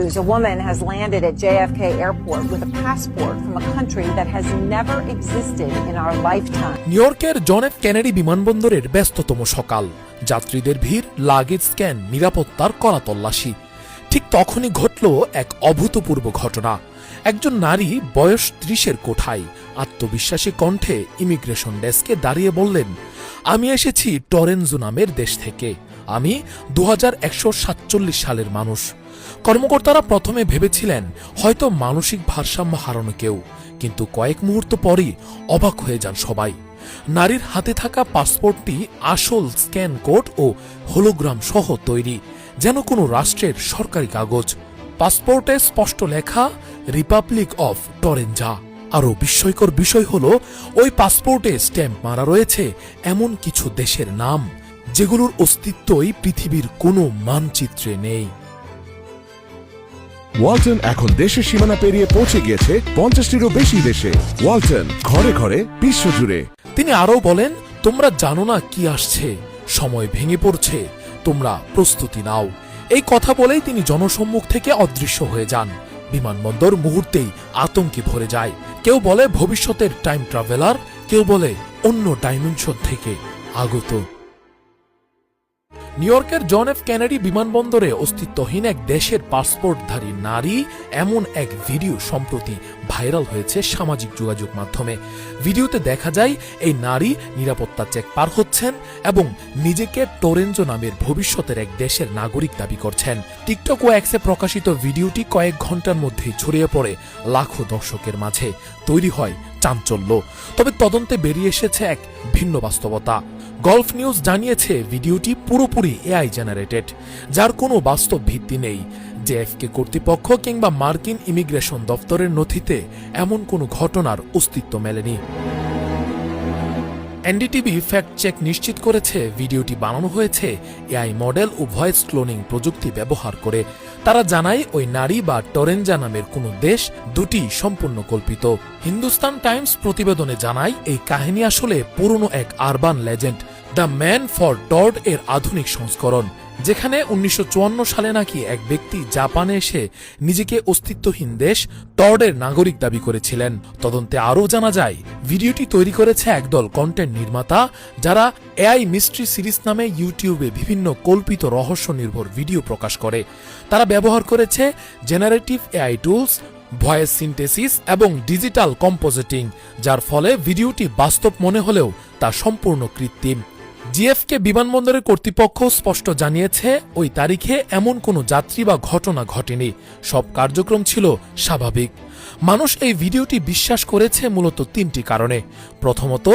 news, a woman has landed at JFK Airport with a passport from a country that has never existed in our lifetime. নিউইয়র্কের John F Kennedy বিমানবন্দরের ব্যস্ততম সকাল, যাত্রীদের ভিড়, luggage scan, নিরাপত্তার কড়া তল্লাশি। ঠিক তখনই ঘটল এক অভূতপূর্ব ঘটনা। একজন নারী বয়স ৩০-এর কোঠায় আত্মবিশ্বাসী কণ্ঠে ইমিগ্রেশন ডেস্কে দাঁড়িয়ে বললেন, আমি এসেছি টরেনজো নামের দেশ থেকে, আমি 2147 সালের মানুষ। কর্মকর্তারা প্রথমে ভেবেছিলেন হয়তো মানসিক ভারসাম্য হারানো কেউ, কিন্তু কয়েক মুহূর্ত পরই অবাক হয়ে যান সবাই। নারীর হাতে থাকা পাসপোর্টটি আসল স্ক্যান কোড ও হোলোগ্রাম সহ তৈরি, যেন কোনো রাষ্ট্রের সরকারি কাগজ। পাসপোর্টে স্পষ্ট লেখা রিপাবলিক অফ টরেনজা। আরও বিস্ময়কর বিষয় হল, ওই পাসপোর্টে স্ট্যাম্প মারা রয়েছে এমন কিছু দেশের নাম যেগুলোর অস্তিত্বই পৃথিবীর কোনো মানচিত্রে নেই। ওয়ালটন এখন দেশের সীমানা পেরিয়ে পৌঁছে গিয়েছে 50টিরও বেশি দেশে। ওয়ালটন, ঘরে ঘরে, বিশ্বজুড়ে। তিনি আরও বলেন, তোমরা জানো না কি আসছে, সময় ভেঙে পড়ছে, তোমরা প্রস্তুতি নাও। এই কথা বলেই তিনি জনসম্মুখ থেকে অদৃশ্য হয়ে যান। বিমানবন্দর মুহূর্তেই আতঙ্কে ভরে যায়। কেউ বলে ভবিষ্যতের টাইম ট্রাভেলার, কেউ বলে অন্য ডাইমেনশন থেকে আগত। নিউইয়র্কের জন এফ কেনেডি বিমানবন্দরে অস্তিত্বহীন এক দেশের পাসপোর্টধারী নারী এমন এক ভিডিও সম্প্রতি ভাইরাল হয়েছে সামাজিক যোগাযোগ মাধ্যমে। ভিডিওতে দেখা যায় এই নারী নিরাপত্তা চেক পার হচ্ছেন এবং নিজেকে টরেনজো নামের ভবিষ্যতের এক দেশের নাগরিক দাবি করছেন। টিকটক ও এক্সে প্রকাশিত ভিডিওটি কয়েক ঘন্টার মধ্যেই ছড়িয়ে পড়ে লাখো দর্শকের মাঝে। তৈরি হয় চাঞ্চল্য। তবে তদন্তে বেরিয়ে এসেছে এক ভিন্ন বাস্তবতা। গলফ নিউজ জানিয়েছে ভিডিওটি পুরোপুরি এআই জেনারেটেড, যার কোনো বাস্তব ভিত্তি নেই। জেএফকে কর্তৃপক্ষ কিংবা মার্কিন ইমিগ্রেশন দপ্তরের নথিতে এমন কোনো ঘটনার অস্তিত্ব মেলেনি। এনডিটিভি ফ্যাক্ট চেক নিশ্চিত করেছে ভিডিওটি বানানো হয়েছে এআই মডেল ও ভয়েস ক্লোনিং প্রযুক্তি ব্যবহার করে। তারা জানায় ওই নারী বা টরেনজা নামের কোনো দেশ দুটি সম্পূর্ণ কল্পিত। হিন্দুস্তান টাইমস প্রতিবেদনে জানায় এই কাহিনী আসলে পুরনো এক urban legend, the man for Taured এর আধুনিক সংস্করণ, যেখানে 1954 সালে নাকি এক ব্যক্তি জাপানে এসে নিজেকে অস্তিত্বহীন দেশ টর্ডের নাগরিক দাবি করেছিলেন। তদন্তে আরও জানা যায় ভিডিওটি তৈরি করেছে একদল কন্টেন্ট নির্মাতা, যারা এআই মিস্ট্রি সিরিজ নামে ইউটিউবে বিভিন্ন কল্পিত রহস্য নির্ভর ভিডিও প্রকাশ করে। তারা ব্যবহার করেছে generative AI tools, voice synthesis এবং ডিজিটাল কম্পোজিটিং, যার ফলে ভিডিওটি বাস্তব মনে হলেও তা সম্পূর্ণ কৃত্রিম। জিএফকে বিমানবন্দরের কর্তৃপক্ষ স্পষ্ট জানিয়েছে ওই তারিখে এমন কোনো যাত্রী বা ঘটনা ঘটেনি, সব কার্যক্রম ছিল স্বাভাবিক। মানুষ এই ভিডিওটি বিশ্বাস করেছে মূলত তিনটি কারণে। প্রথমত,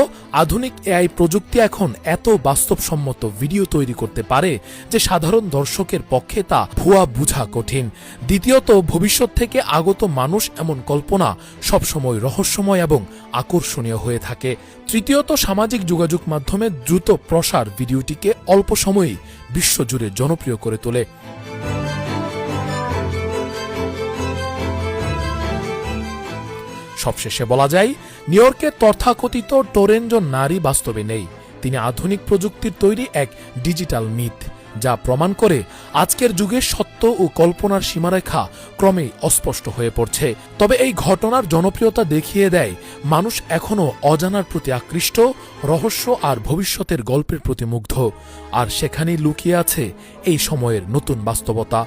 আধুনিক এআই প্রযুক্তি এখন এত বাস্তবসম্মত ভিডিও তৈরি করতে পারে যে সাধারণ দর্শকের পক্ষে তা ভুয়া বোঝা কঠিন। দ্বিতীয়ত, ভবিষ্যৎ থেকে আগত মানুষ এমন কল্পনা সবসময় রহস্যময় এবং আকর্ষণীয় হয়ে থাকে। তৃতীয়ত, সামাজিক যোগাযোগ মাধ্যমে দ্রুত প্রসার ভিডিওটিকে অল্প সময়েই বিশ্বজুড়ে জনপ্রিয় করে তোলে। সবশেষে বলা যায়, নিউইয়র্কের তথাকথিত টরেনজো নারী বাস্তবে নেই। তিনি আধুনিক প্রযুক্তির তৈরি এক ডিজিটাল মিথ, যা প্রমাণ করে আজকের যুগে সত্য ও কল্পনার সীমারেখা ক্রমেই অস্পষ্ট হয়ে পড়ছে। তবে এই ঘটনার জনপ্রিয়তা দেখিয়ে দেয় মানুষ এখনও অজানার প্রতি আকৃষ্ট, রহস্য আর ভবিষ্যতের গল্পের প্রতি মুগ্ধ, আর সেখানেই লুকিয়ে আছে এই সময়ের নতুন বাস্তবতা।